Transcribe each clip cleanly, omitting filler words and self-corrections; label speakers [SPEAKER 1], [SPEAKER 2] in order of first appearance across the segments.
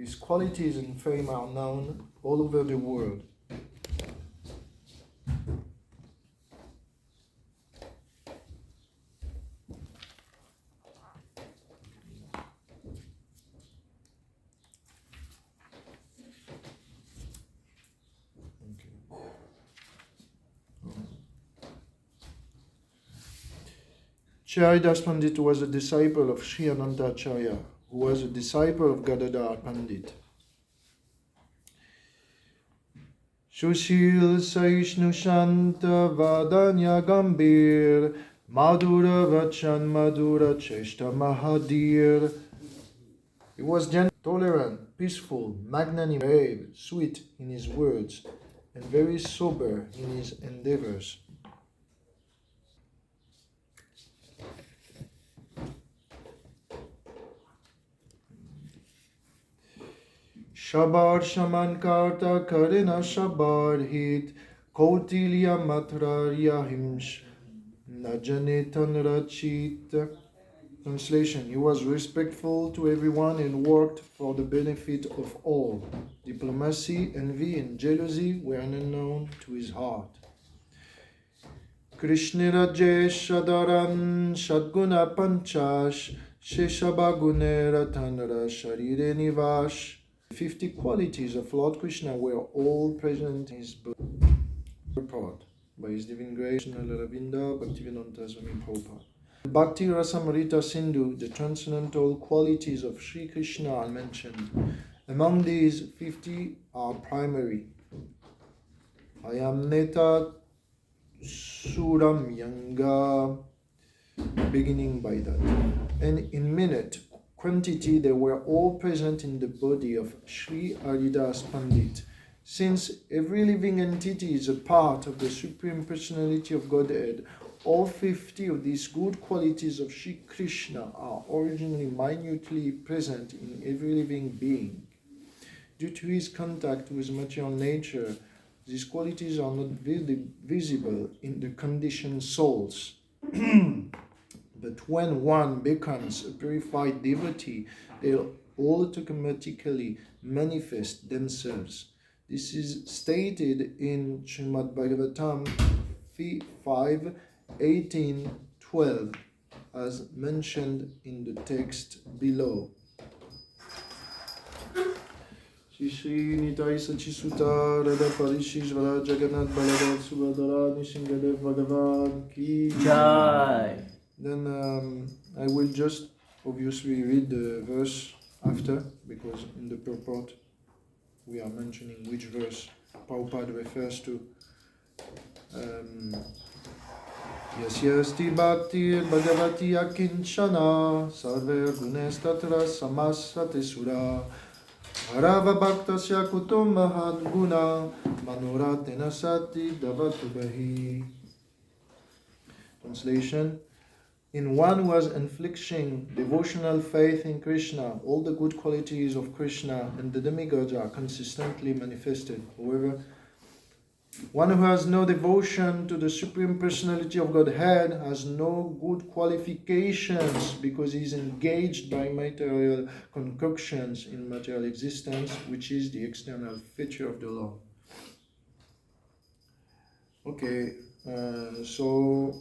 [SPEAKER 1] His qualities and fame are known all over the world. Haridas Pandit was a disciple of Sri Anantacharya, who was a disciple of Gadadhar Pandit. Shushil Saishnu Shanta Vadanya Gambir Madhura Vachan Madhura Cheshta Mahadir. He was gentle, tolerant, peaceful, magnanimous, brave, sweet in his words, and very sober in his endeavors. Shabar Shaman Karta Karina Shabar Hit Kautilya Matrarya Himsh Najanetan Rachit. Translation: He was respectful to everyone and worked for the benefit of all. Diplomacy, envy, and jealousy were unknown to his heart. Krishnira Jeshadaran Shadguna Panchash Sheshabagunera Tanra Sharire Nivash. 50 qualities of Lord Krishna were all present in his book. Report by His Divine Grace Govinda Bhaktivedanta Swami Prabhupada. Bhakti Rasamrita Sindhu, the transcendental qualities of Sri Krishna are mentioned. Among these, 50 are primary. Ayam Neta Suram Yanga, beginning by that. And in minute quantity, they were all present in the body of Sri Haridas Pandit. Since every living entity is a part of the Supreme Personality of Godhead, all 50 of these good qualities of Sri Krishna are originally minutely present in every living being. Due to his contact with material nature, these qualities are not visible in the conditioned souls. But when one becomes a purified devotee, they automatically manifest themselves. This is stated in Srimad Bhagavatam 5, 18, 12, as mentioned in the text below. Shri Nitai Sachisuta Radha Parishishvara Jagannath Baladev Subhadara Nishingadev Bhagavan Ki Jai. Then I will just obviously read the verse after, because in the purport we are mentioning which verse Prabhupada refers to. Yasyasti Bhakti Bhagavati Akinchana Sarver Gunes Tatra Samasate Sura Harava Bhaktasya Kutum Mahad Guna Manoratena Sati Davatubahi. Translation: In one who has inflicting devotional faith in Krishna, all the good qualities of Krishna and the demigods are consistently manifested. However, one who has no devotion to the Supreme Personality of Godhead has no good qualifications because he is engaged by material concoctions in material existence, which is the external feature of the law. Okay, so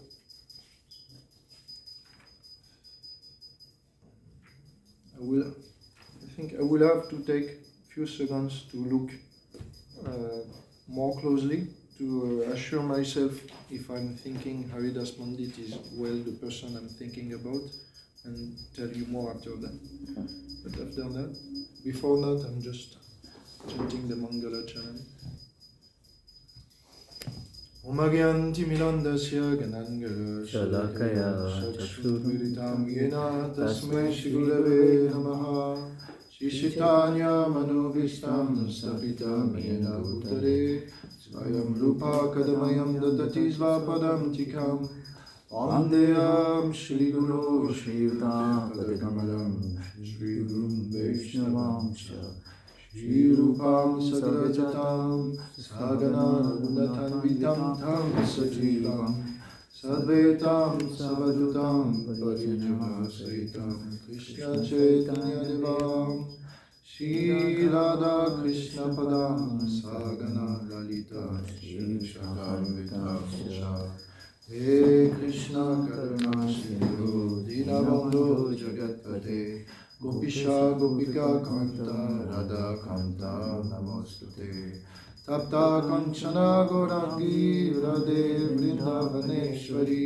[SPEAKER 1] I think I will have to take a few seconds to look more closely to assure myself if I'm thinking Haridas Pandit is well the person I'm thinking about, and tell you more after that. But after that, before that, I'm just chanting the Mangala Charan. Omagyanti Milandasya Ganangara Shalakaya Chakshurviritam Yena Tasmai Shigurave Namaha Shishitanya Manovistam Stapitam Yena Bhutare Svayam Rupa Kadamayam Dadati Svapadam Tikam Vandeyam Shri Guru Shri Yutam Padakamalam Shri Guru Vaishnavam Shri Rupam Sagrajatam Sagana Gunatanvitam Tam Sajivam Sadvetam Savadutam Parijama Saitam Krishna Chaitanya Devam Shri Radha Krishna Padam Sagana Lalita Shri Shakam He Krishna Karuna Sindhu Dinabandhu Jagatpate Gopisha Gopika Kanta Radha Kanta Namostute Tapta Kanchana Gaurangi Radhe Vrindavaneshwari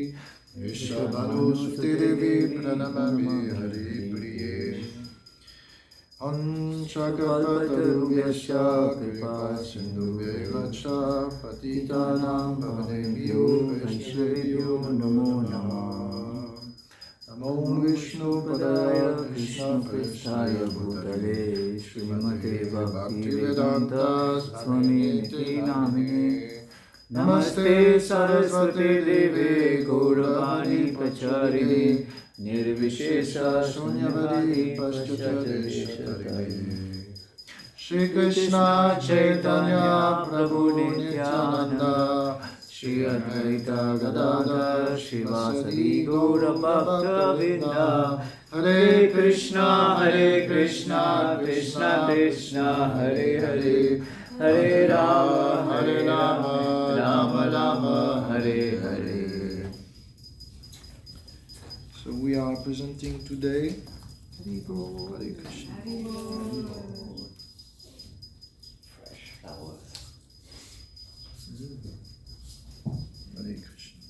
[SPEAKER 1] Vishabhanu Sute Devi Pranamami Hari Priye Anshakapatarubhyasya kripa sindhubhyaivacha patitanam pavanebhyo vaishnavebhyo namo namah. Namo Vishnu Padaya Krishna Prasthaya Bhutale Srimate Bhaktivedanta Swamiti Namine Namaste Saraswate Deve Gauravani Pacharini Nirvishesha Shunyavadi Paschatadeshatare Shri Krishna Chaitanya Prabhu Nityananda Shri Advaita Gadadhar Shivasadi Gaura Bhakta Vrinda Hare Krishna Krishna Krishna Hare Hare Hare Rama Rama Rama Hare Hare. So we are presenting today Hare Krishna.
[SPEAKER 2] Fresh flowers.
[SPEAKER 1] Hare Krishna.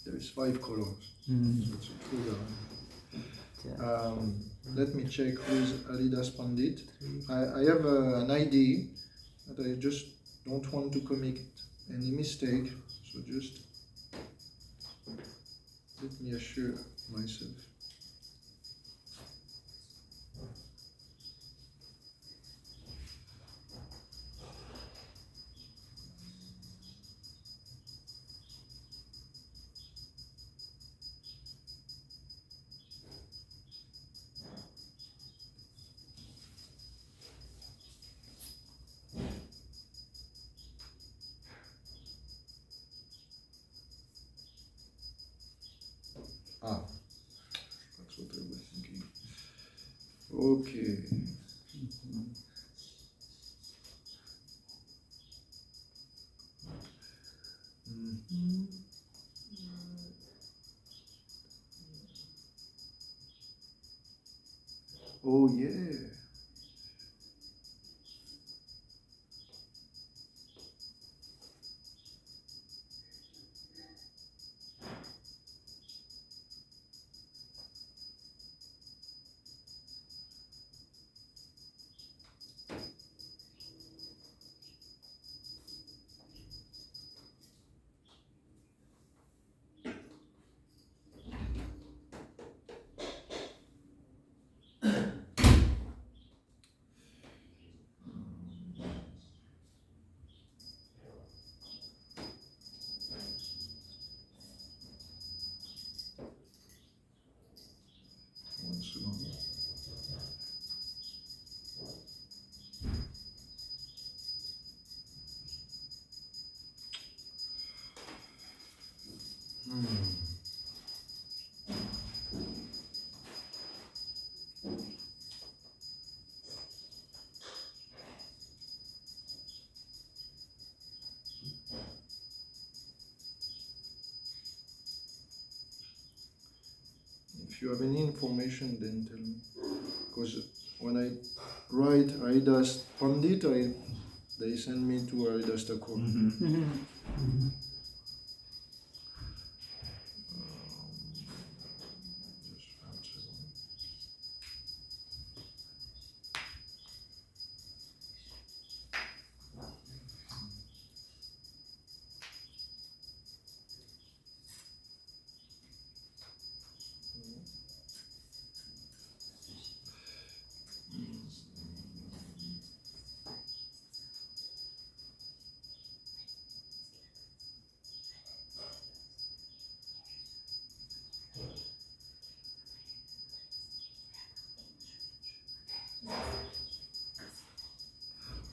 [SPEAKER 1] There is 5 colors. So it's a color. Let me check who is Haridas Pandit. I have an ID, but I just don't want to commit any mistake. So just let me assure myself. That's what I was thinking. Okay. Oh yeah. One second. If you have any information, then tell me. Because when I write Haridas Pandit, they send me to Haridas Thakur. Just one second.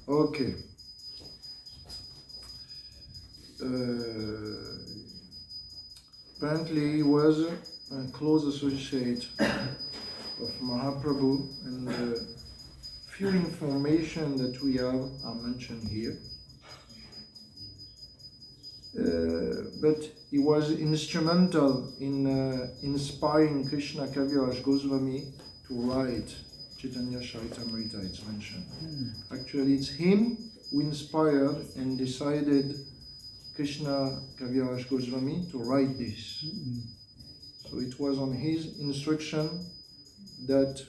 [SPEAKER 1] Okay. Apparently he was a close associate Mahaprabhu, and the few information that we have are mentioned here. But he was instrumental in inspiring Krishna Kaviraj Goswami to write Chaitanya Charitamrita, it's mentioned. Actually, it's him who inspired and decided Krishna Kaviraj Goswami to write this. So it was on his instruction that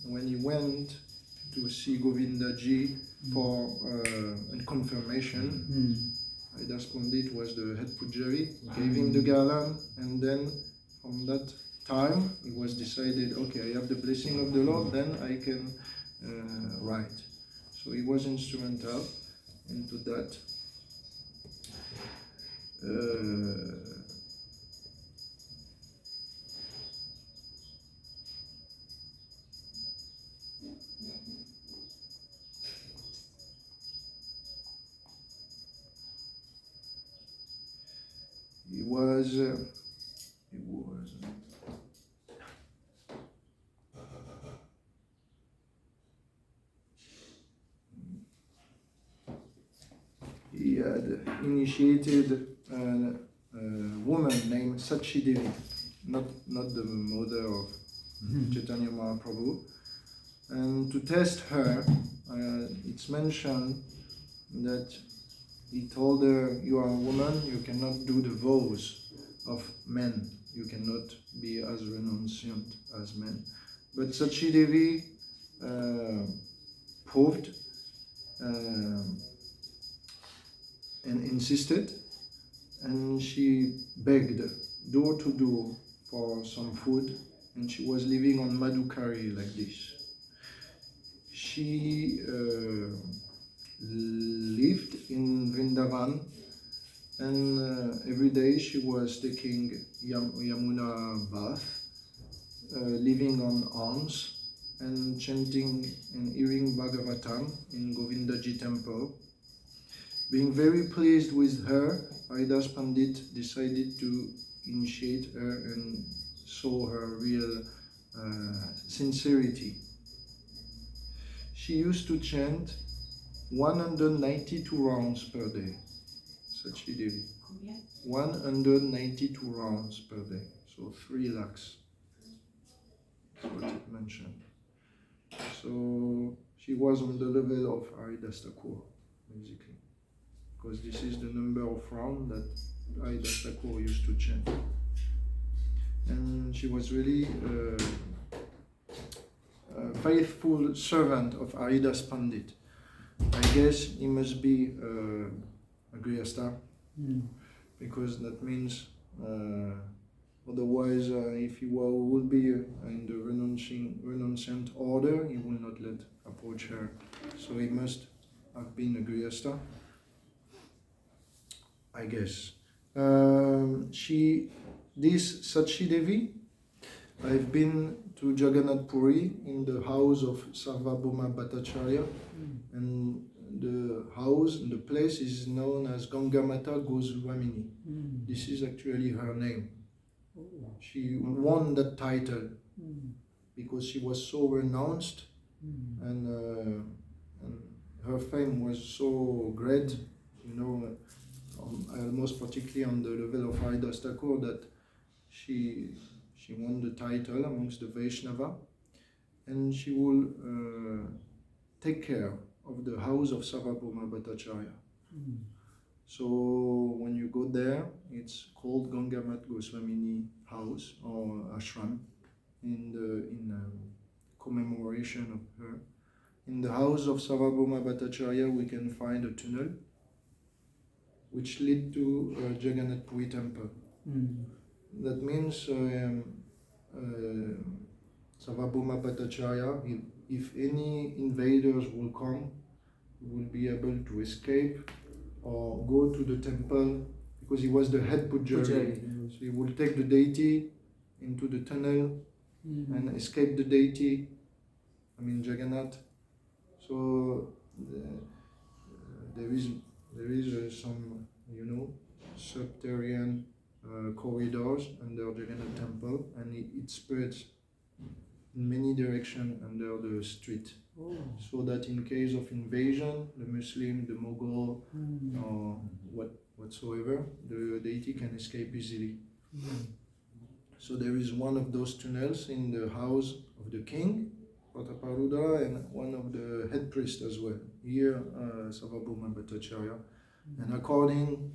[SPEAKER 1] when he went to see Govinda Ji for a confirmation, Haridas Pandit was the head pujari, gave him the garland, and then from that time it was decided, okay, I have the blessing of the Lord, then I can write. So he was instrumental into that. He had initiated a woman named Sachi Devi, not the mother of Chaitanya Mahaprabhu. And to test her, it's mentioned that he told her, you are a woman, you cannot do the vows of men. You cannot be as renunciant as men. But Sachi Devi proved and insisted, and she begged door to door for some food, and she was living on Madhukari like this. She lived in Vrindavan, and every day she was taking Yamuna bath, living on alms, and chanting and hearing Bhagavatam in Govindaji temple. Being very pleased with her, Haridas Pandit decided to initiate her and saw her real sincerity. She used to chant 192 rounds per day. Sachi Devi. 192 rounds per day. So 3 lakhs. That's what it mentioned. So she was on the level of Haridas Thakur, basically. Because this is the number of rounds that Haridas Thakur used to chant. And she was really a faithful servant of Haridas Pandit. I guess he must be a Grihastha, because that means otherwise if he would be in the renunciant order, he will not let approach her. So he must have been a Grihastha, I guess. This Sachi Devi, I've been to Jagannath Puri in the house of Sarvabhauma Bhattacharya, and the place is known as Gangamata Goswamini. This is actually her name. She won that title because she was so renounced, and her fame was so great, almost particularly on the level of Haridas Thakur, that she won the title amongst the Vaishnava, and she will take care of the house of Sarvabhauma Bhattacharya. So when you go there, it's called Gangamat Goswamini house or ashram in commemoration of her. In the house of Sarvabhauma Bhattacharya, we can find a tunnel which lead to Jagannath Puri temple. That means Sarvabhauma Bhattacharya, if any invaders will come, will be able to escape or go to the temple, because he was the head pujari. So he will take the deity into the tunnel and escape the deity, Jagannath. So there is some, subterranean corridors under Jagannath temple, and it spreads in many directions under the street, so that in case of invasion, the Muslim, the Mughal, or whatsoever, the deity can escape easily. So there is one of those tunnels in the house of the king, Prataparudra, and one of the head priests as well. Here, Sarvabhauma Bhattacharya. And according,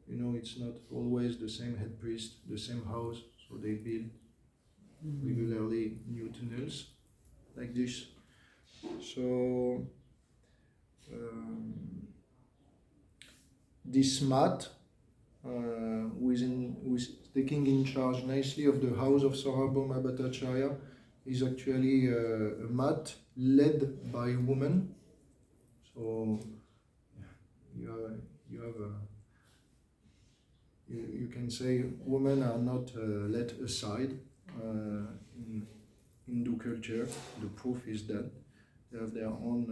[SPEAKER 1] it's not always the same head priest, the same house, so they build regularly new tunnels like this. So this mat, who is taking in charge nicely of the house of Sarvabhauma Bhattacharya, is actually a mat led by a woman. So you can say women are not let aside in Hindu culture. The proof is that they have their own.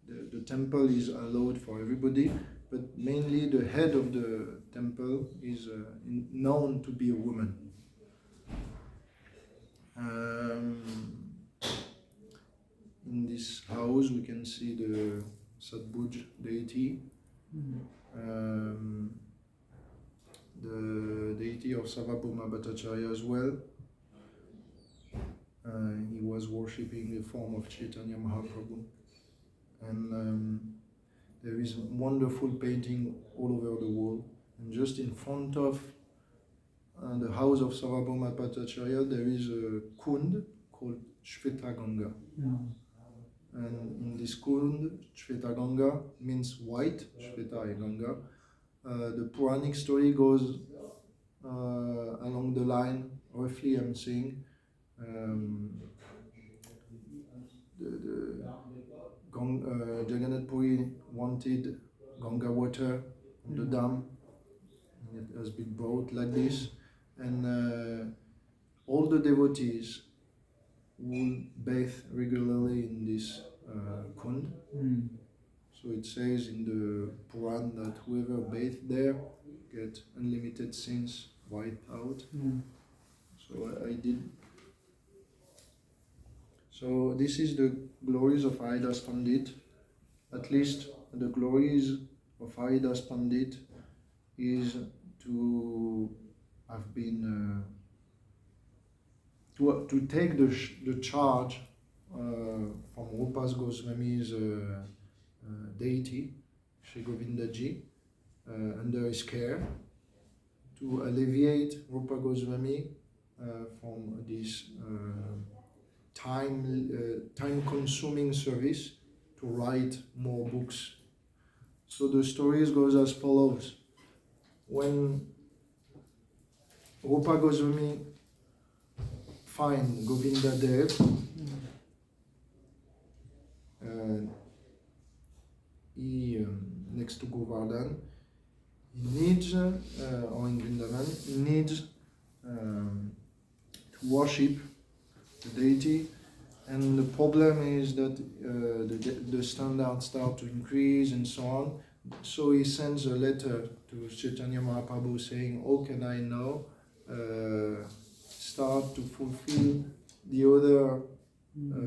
[SPEAKER 1] The temple is allowed for everybody, but mainly the head of the temple is known to be a woman. In this house, we can see the Satbhuj deity, the deity of Sarvabhauma Bhattacharya as well. He was worshipping the form of Chaitanya Mahaprabhu. And there is wonderful painting all over the world. And just in front of the house of Sarvabhauma Bhattacharya, there is a kund called Shveta Ganga. And in this kund, Shveta Ganga means white, Shveta Ganga. The Puranic story goes along the line, roughly I'm saying, Jagannath Puri wanted Ganga water from the dam, and it has been brought like this, and all the devotees will bathe regularly in this kund. So it says in the Puran that whoever bathed there get unlimited sins wiped out. So I did. So this is the glories of Haridas Pandit. At least the glories of Haridas Pandit is to have been to take the charge from Rupas Goswami's deity, Shri Govinda Ji, under his care, to alleviate Rupa Goswami from this time-consuming service to write more books. So the stories goes as follows. When Rupa Goswami find Govinda Dev, next to Govardhan, he needs, or in Vrindavan, he needs to worship the deity, and the problem is that the standards start to increase and so on. So he sends a letter to Chaitanya Mahaprabhu saying, "How can I now start to fulfill the other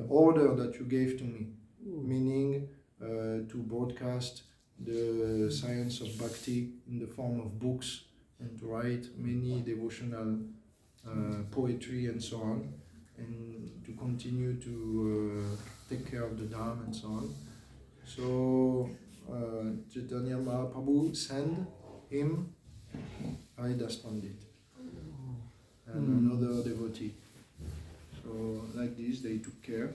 [SPEAKER 1] order that you gave to me?" Meaning to broadcast the science of bhakti in the form of books and to write many devotional poetry and so on, and to continue to take care of the Dham and so on. So Chaitanya Mahaprabhu sent him Haridas Pandit and another devotee. So like this they took care.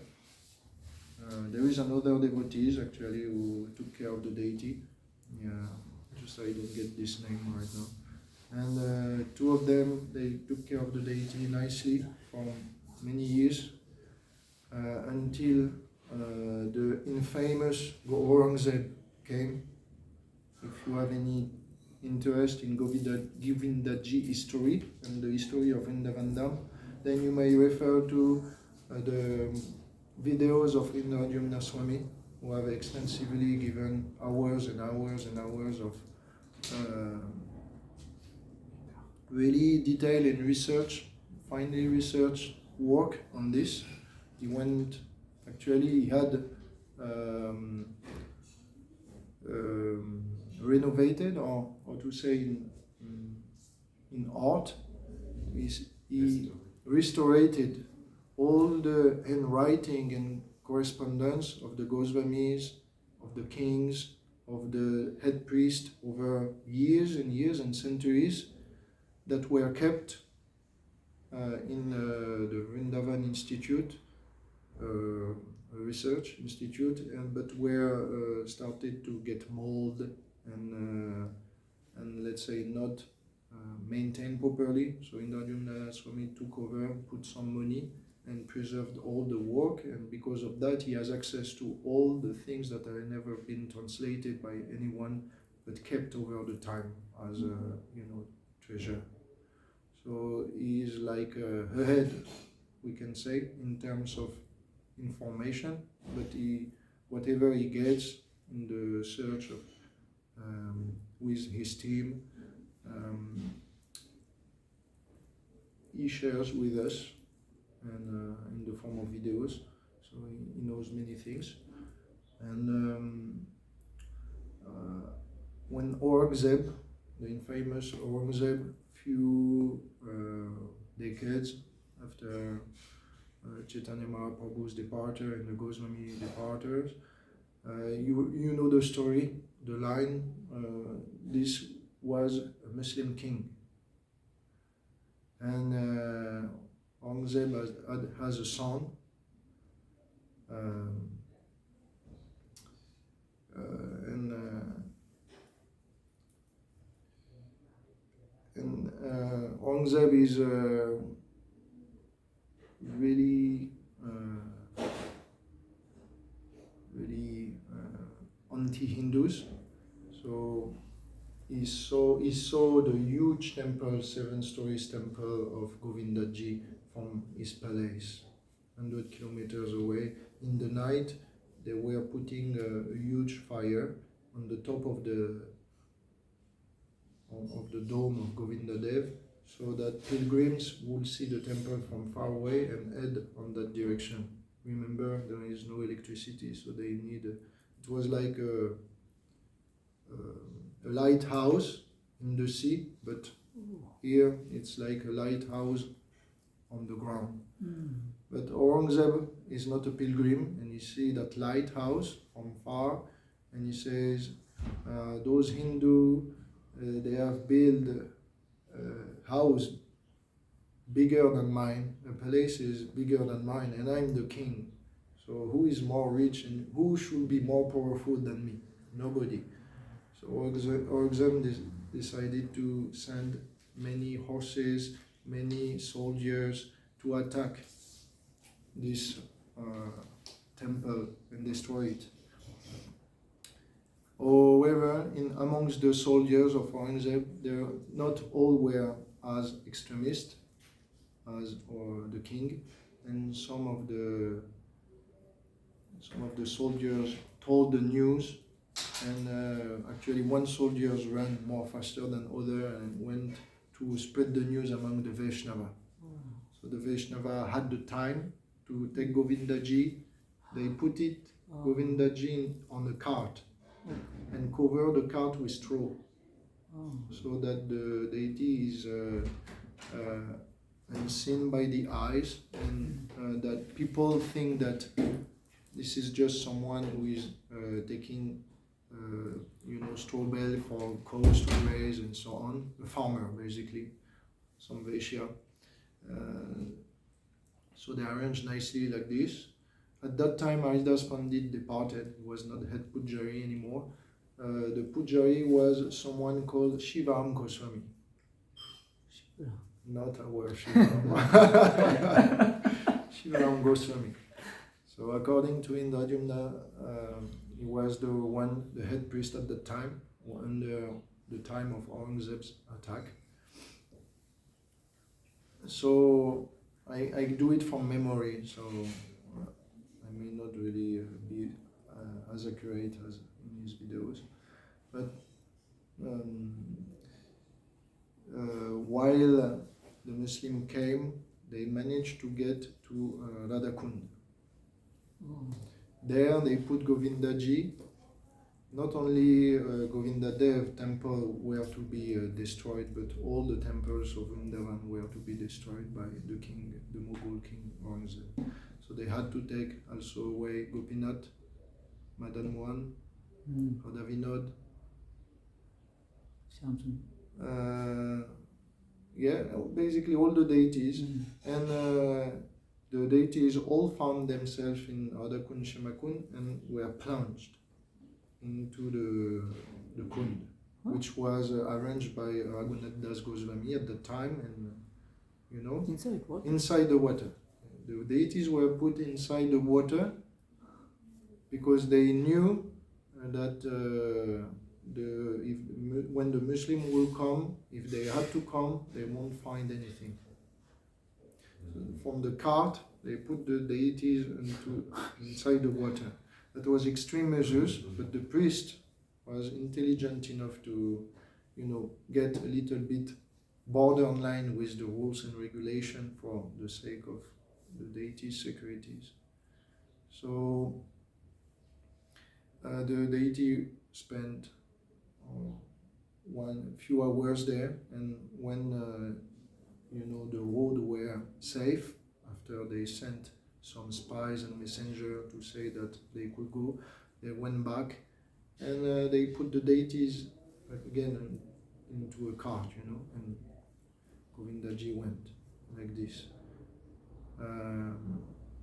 [SPEAKER 1] There is another devotee actually who took care of the deity. Just I don't get this name right now. And two of them, they took care of the deity nicely for many years until the infamous Aurangzeb came. If you have any interest in Govinda Ji history and the history of Vrindavan, then you may refer to the videos of Indradyumna Swami, who have extensively given hours and hours and hours of really detailed and finely researched work on this. He went, actually he had renovated, or to say in art, he restored all the handwriting and correspondence of the Goswamis, of the kings, of the head priest over years and years and centuries that were kept in the Vrindavan Institute, research institute, but were started to get mold and let's say not maintained properly. So Indradyumna Swami took over, put some money, and preserved all the work, and because of that he has access to all the things that have never been translated by anyone, but kept over the time as a treasure. So he is like ahead, we can say, in terms of information, but whatever he gets in the search of with his team, he shares with us, and in the form of videos. So he knows many things. And when Aurangzeb, the infamous Aurangzeb, few decades after Chaitanya Mahaprabhu's departure and the Goswami departures, you know the story, the line, this was a Muslim king. And Aurangzeb has a son, and Aurangzeb is really anti-Hindus. So he saw the huge temple, 7-story temple of Govinda Ji from his palace, 100 kilometers away. In the night, they were putting a huge fire on the top of the dome of Govinda Dev, so that pilgrims would see the temple from far away and head on that direction. Remember, there is no electricity, so they need it was like a lighthouse in the sea, but here it's like a lighthouse on the ground. But Aurangzeb is not a pilgrim, and he see that lighthouse from far, and he says, those Hindu, they have built a house bigger than mine, a palace is bigger than mine, and I'm the king. So who is more rich and who should be more powerful than me? Nobody. So Aurangzeb decided to send many horses, many soldiers to attack this temple and destroy it. However, amongst the soldiers of Aurangzeb, not all were as extremist as the king, and some of the soldiers told the news, and actually one soldier ran more faster than other and went to spread the news among the Vaishnava. So the Vaishnava had the time to take Govinda Ji. They put Govinda Ji on a cart and cover the cart with straw, so that the deity is unseen by the eyes, and that people think that this is just someone who is taking straw bale for cows to graze and so on, a farmer basically, some Vaishya. So they arranged nicely like this. At that time, Haridas Pandit departed. He was not head Pujari anymore. The Pujari was someone called Shivaram Goswami. Not our Shivaram. Shivaram Goswami. So according to Indradyumna, he was the head priest at the time, under the time of Aurangzeb's attack. So I do it from memory, so I may not really be as accurate as in his videos. But while the Muslim came, they managed to get to Radhakund.
[SPEAKER 2] Oh.
[SPEAKER 1] There they put Govindaji. Not only Govinda Dev temple were to be destroyed, but all the temples of Vrindavan were to be destroyed by the king, the Mughal king Aurangzeb. So they had to take also away Gopinath, Madan Mohan, Radha Vinod.
[SPEAKER 2] Samson.
[SPEAKER 1] Yeah, basically all the deities. And the deities all found themselves in Radhakund, Shemakund and were plunged into the Kund, which was arranged by Raghunath Das Goswami at the time, and you know,
[SPEAKER 2] Inside what?
[SPEAKER 1] inside the water. The deities were put inside the water because they knew that when the Muslim will come, if they had to come, they won't find anything. So from the cart, they put the deities inside the water. That was extreme measures, but the priest was intelligent enough to, you know, get a little bit borderline with the rules and regulation for the sake of the deity's securities. So the deity spent few hours there, and when you know, the road were safe, after they sent some spies and messengers to say that they could go, they went back, and they put the deities again into a cart, you know, and Govindaji went like this.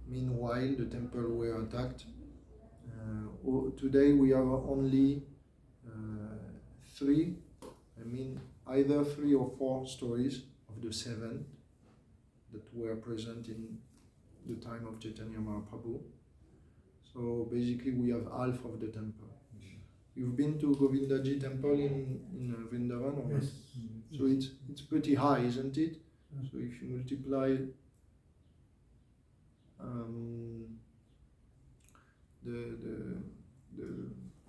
[SPEAKER 1] Meanwhile, the temple were attacked. Today we have only either 3 or 4 stories of the 7 that were present in the time of Chaitanya Mahaprabhu. So basically we have half of the temple. You've been to Govindaji temple in Vrindavan? Or
[SPEAKER 3] Yes.
[SPEAKER 1] So it's pretty high, isn't it? So if you multiply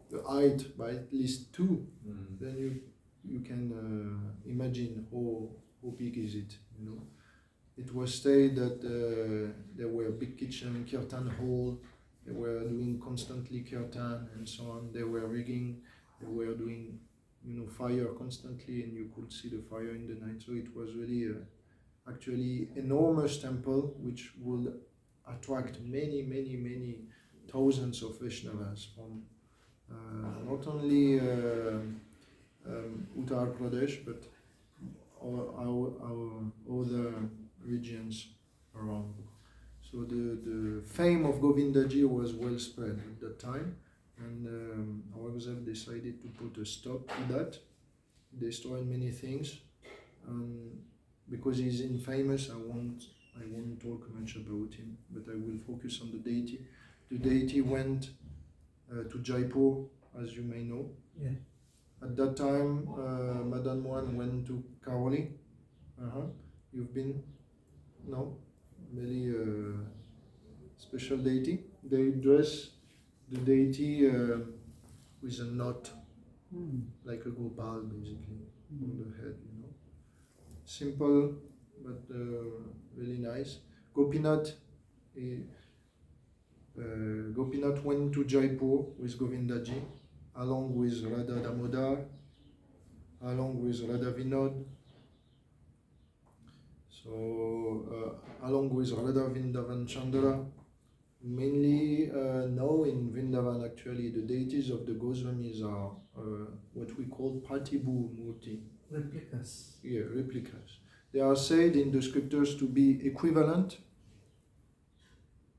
[SPEAKER 1] the height by at least 2, then you can imagine how big is it, you know. It was said that there were big kitchen, kirtan hall, they were doing constantly kirtan and so on. They were rigging, they were doing, you know, fire constantly, and you could see the fire in the night. So it was really actually enormous temple which would attract many thousands of Vaishnavas from not only Uttar Pradesh, but our other regions around. So the fame of Govindaji was well spread at that time, and Aurangzeb decided to put a stop to that. He destroyed many things, because he's infamous. I won't talk much about him, but I will focus on the deity. The deity went to Jaipur, as you may know.
[SPEAKER 3] Yeah.
[SPEAKER 1] At that time, Madan Mohan went to Karoli. You've been? No? Very special deity. They dress the deity with a knot, like a gopal, basically, on the head, you know. Simple, but really nice. Gopinath went to Jaipur with Govindaji, along with Radha Damodar, along with Radha Vinod. So, along with Radha Vrindavan Chandra. Mainly now in Vrindavan, actually, the deities of the Goswamis are what we call Pratibhu Murti.
[SPEAKER 3] Replicas.
[SPEAKER 1] Yeah, replicas. They are said in the scriptures to be equivalent,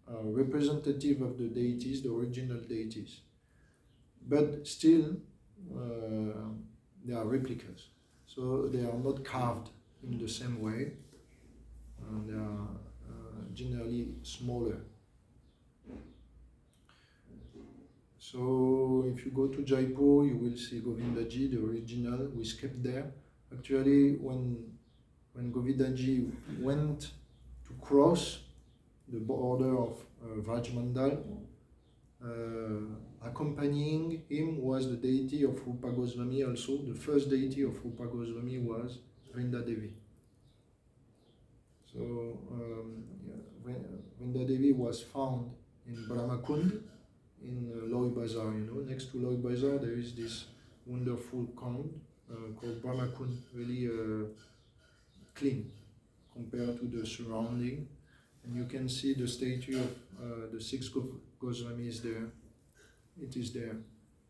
[SPEAKER 1] representative of the deities, the original deities. But still, they are replicas. So they are not carved in the same way. They are generally smaller. So if you go to Jaipur, you will see Govindaji, the original, who is kept there. Actually, when Govindaji went to cross the border of Vrajmandal, accompanying him was the deity of Rupa Goswami also. The first deity of Rupa Goswami was Vrinda Devi. So Vrinda Devi was found in Brahmakund in Loy Bazar. Next to Loy Bazar there is this wonderful pond called Brahmakund, really clean compared to the surrounding. And you can see the statue of the six Goswamis there. It is there.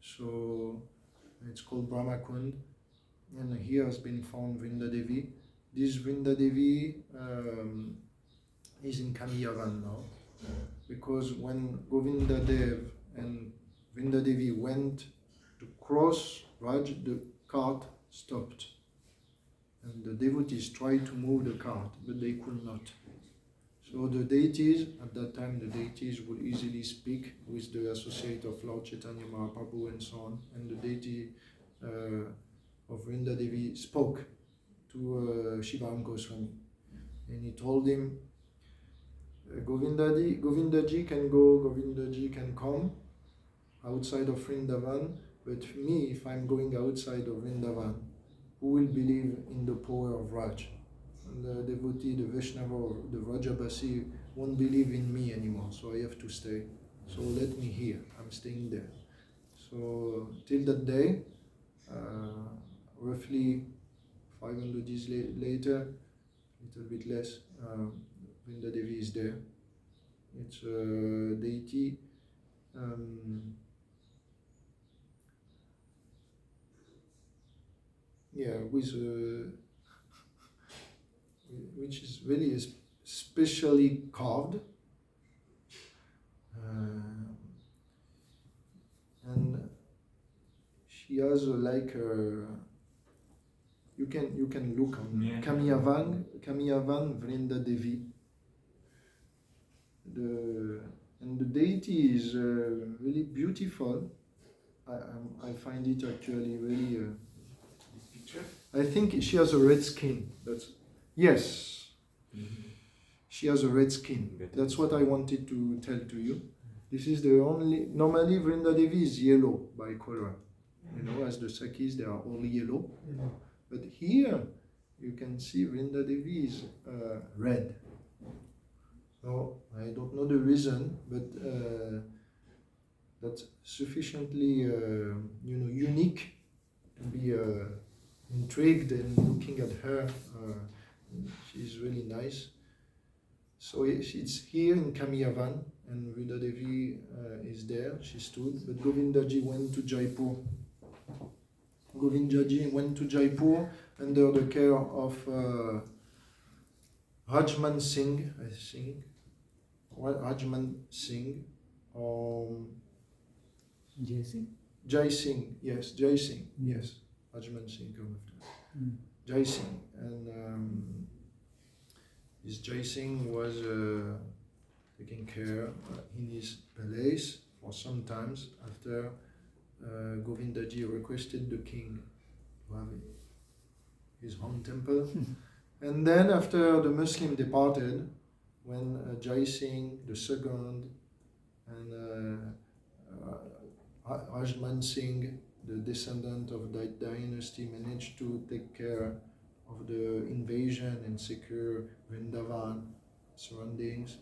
[SPEAKER 1] So it's called Brahmakund. And here has been found Vrinda Devi. This Vrinda Devi is in Kamiyavan now. Because when Govinda Dev and Vrinda Devi went to cross Raj, the cart stopped. And the devotees tried to move the cart, but they could not. So the deities, at that time the deities would easily speak with the associate of Lord Chaitanya Mahaprabhu and so on. And the deity of Vrinda Devi spoke to Shivam Goswami. And he told him, Govindaji can go, Govindaji can come outside of Vrindavan, but me, if I'm going outside of Vrindavan, who will believe in the power of Raj? And the devotee, the Vaishnava, the Rajabasi won't believe in me anymore, so I have to stay. So let me here, I'm staying there. So till that day, roughly 500 years later, a little bit less, Vrinda Devi is there. It's a deity which is really specially carved, and she has you can look on Kamiyavan Vrinda Devi. And the deity is really beautiful. I find it actually really. I think she has a red skin. Yes. She has a red skin. That's what I wanted to tell to you. This is the only. Normally, Vrinda Devi is yellow by color. As the Sakis, they are all yellow. But here, you can see Vrinda Devi is red. So I don't know the reason, but that's sufficiently, unique to be intrigued and looking at her. She's really nice. So it's here in Kamiyavan, and Vrinda Devi is there. She stood, but Govindaji went to Jaipur. Govindaji went to Jaipur under the care of Rajman Singh, I think. Rajman Singh, Jai Singh, yes, Rajman Singh come after. Jai Singh, and this Jai Singh was taking care in his palace for some times after Govindaji requested the king to have his own temple. And then after the Muslim departed, when Jai Singh the second and Rajman Singh, the descendant of that dynasty, managed to take care of the invasion and secure Vrindavan surroundings,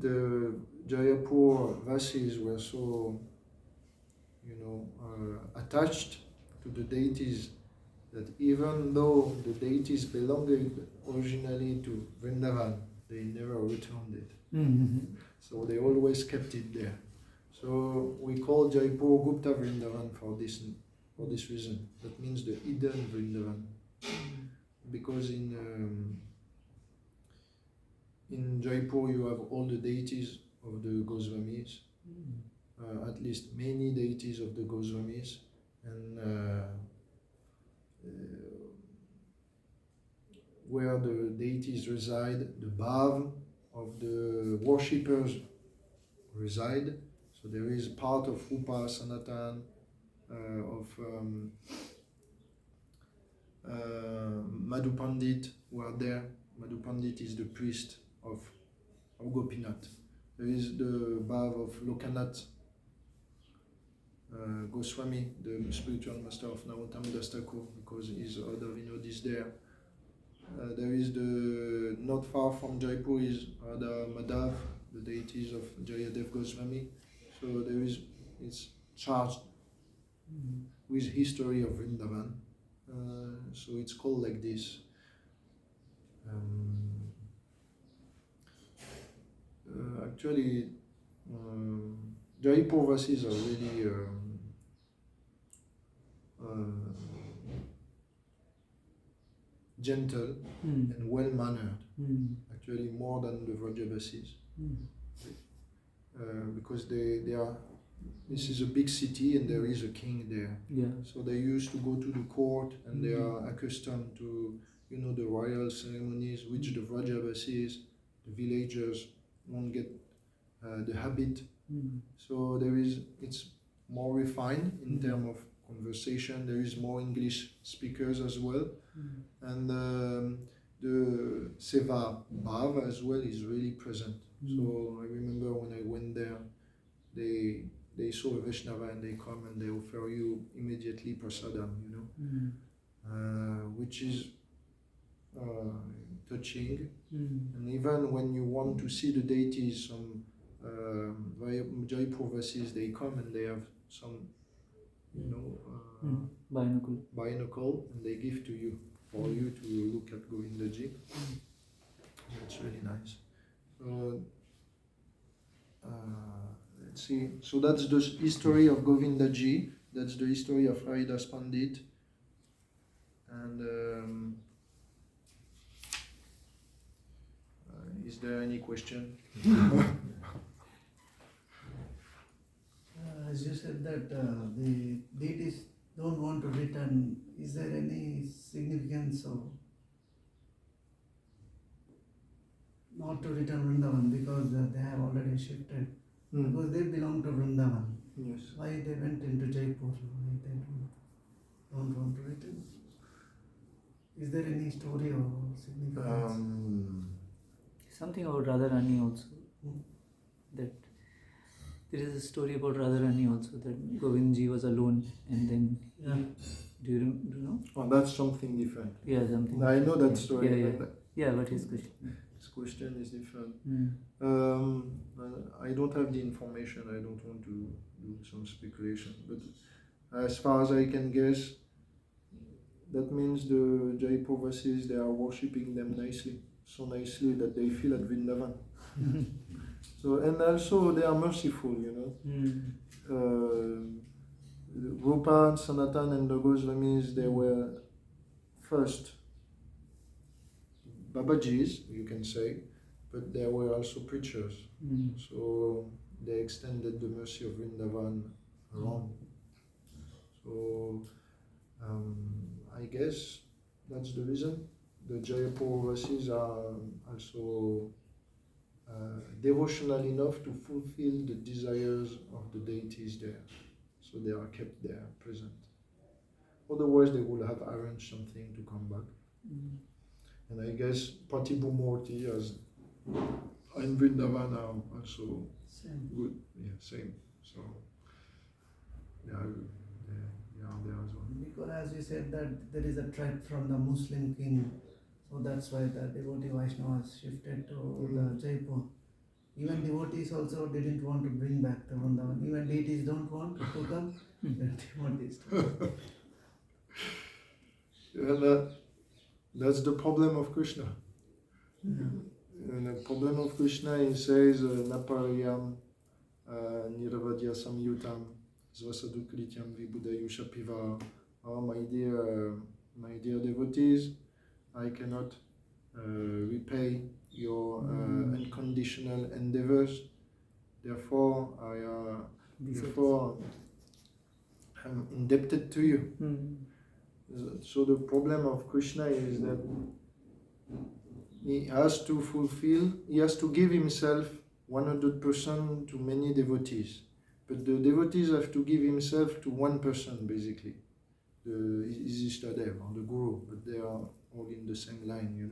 [SPEAKER 1] the Jaipur Vasis were so, attached to the deities that even though the deities belonged originally to Vrindavan, they never returned it. So they always kept it there. So we call Jaipur Gupta Vrindavan for this reason. That means the hidden Vrindavan. Because in Jaipur you have all the deities of the Goswamis, at least many deities of the Goswamis, and where the deities reside, the bhav of the worshippers reside. So there is part of Rupa, Sanatan, of Madhu Pandit who are there. Madhu Pandit is the priest of Gopinath. There is the bhav of Lokanath Goswami, the spiritual master of Narottam Das Thakur, because his other Vinod is there. There is not far from Jaipur is Radha Madhav, the deities of Jayadev Goswami. So it's charged with history of Vrindavan. So it's called like this. Actually, Jaipur Vasis are really gentle and well-mannered, actually more than the Vrajavasis. Because they are, this is a big city and there is a king there.
[SPEAKER 2] Yeah.
[SPEAKER 1] So they used to go to the court and they are accustomed to, the royal ceremonies, which the Vrajavasis, the villagers, won't get the habit. So it's more refined in terms of conversation. There is more English speakers as well. And the Seva Bhav as well is really present. So I remember when I went there, they saw a Vaishnava and they come and they offer you immediately prasadam, which is touching. And even when you want to see the deities, some Jaipur Vasis, they come and they have some, binocle, and they give to you for you to look at Govindaji. That's really nice. Let's see. So that's the history of Govindaji. That's the history of Haridas Pandit. And is there any question?
[SPEAKER 3] As you said that the deities don't want to return, is there any significance of not to return Vrindavan because they have already shifted? Because they belong to Vrindavan.
[SPEAKER 1] Yes.
[SPEAKER 3] Why they went into Jaipur? Why they don't want to return? Is there any story or significance?
[SPEAKER 2] Something about Radharani also. That there is a story about Radharani also, that Govindji was alone and then do you know?
[SPEAKER 1] Oh, that's something different.
[SPEAKER 2] Yeah, something.
[SPEAKER 1] I know that story.
[SPEAKER 2] Yeah, but his question.
[SPEAKER 1] His question is different. I don't have the information. I don't want to do some speculation. But as far as I can guess, that means the Jaipur Vasis, they are worshipping them nicely. So nicely that they feel at Vrindavan. So, and also they are merciful, Rupa and Sanatan and the Goswamis, they were first Babajis, you can say, but they were also preachers. So they extended the mercy of Vrindavan around. So I guess that's the reason. The Jaipur Vasis are also devotional enough to fulfill the desires of the deities there. So they are kept there, present. Otherwise they would have arranged something to come back. And I guess Patibhu Murti as in Vrindavan are also good. Yeah, same. So they are there as well.
[SPEAKER 3] Because as you said that there is a threat from the Muslim king, so that's why the devotee Vaishnavas shifted to the Jaipur. Even devotees also didn't want to bring back the Vrindavan. Even deities don't want to come. Devotees don't.
[SPEAKER 1] And that's the problem of Krishna. And the problem of Krishna, he says, Napariyam Niravadya Samyutam Svasadu-krityam Vibudayusha Piva. Oh, my dear devotees, I cannot repay your unconditional endeavors. Therefore, I'm indebted to you. So the problem of Krishna is that he has to give himself 100% to many devotees. But the devotees have to give himself to one person, basically. His Ishtadev, or the Guru, but they are all in the same line,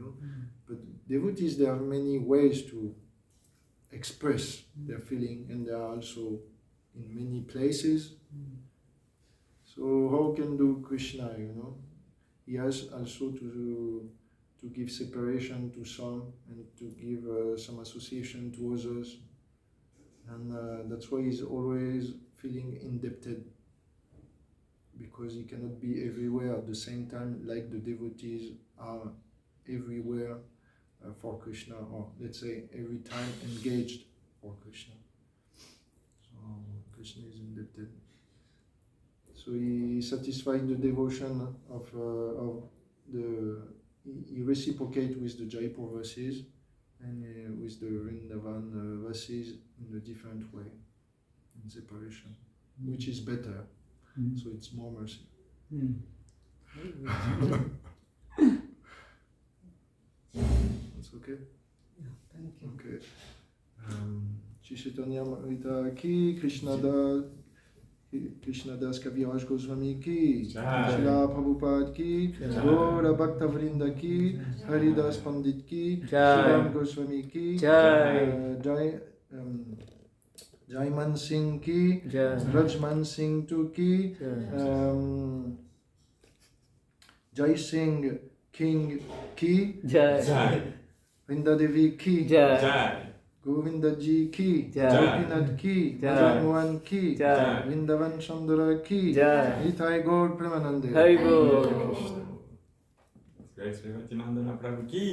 [SPEAKER 1] But devotees, there are many ways to express their feeling, and they are also in many places. So how can do Krishna, He has also to to give separation to some and to give some association to others. And that's why he's always feeling indebted, because he cannot be everywhere at the same time, like the devotees are everywhere for Krishna, or let's say every time engaged for Krishna. So Krishna is indebted. So he satisfied the devotion of the. He reciprocate with the Jaipur verses and with the Vrindavan verses in a different way, in separation, which is better. So it's more mercy. That's okay?
[SPEAKER 3] Yeah, thank you.
[SPEAKER 1] Okay. Shri Chaitanya Mahaprabhu ki, Krishnadas Kaviraj Goswami ki, Srila Prabhupada ki, Gaura Bhakta Vrinda ki, Haridas Pandit ki, Sriram Goswami ki, Jaiman Singh ki, Rajman Singh tu ki, Jai Singh King ki, Vrinda Devi ki, Govinda ji ki, Gopinath ki, Madan Mohan ki, Vrindavan Chandra ki, Nitai Gaur Premanande.
[SPEAKER 2] Hari Bol.
[SPEAKER 1] Hare Krishna.
[SPEAKER 4] HG Revatinandan Prabhu ki.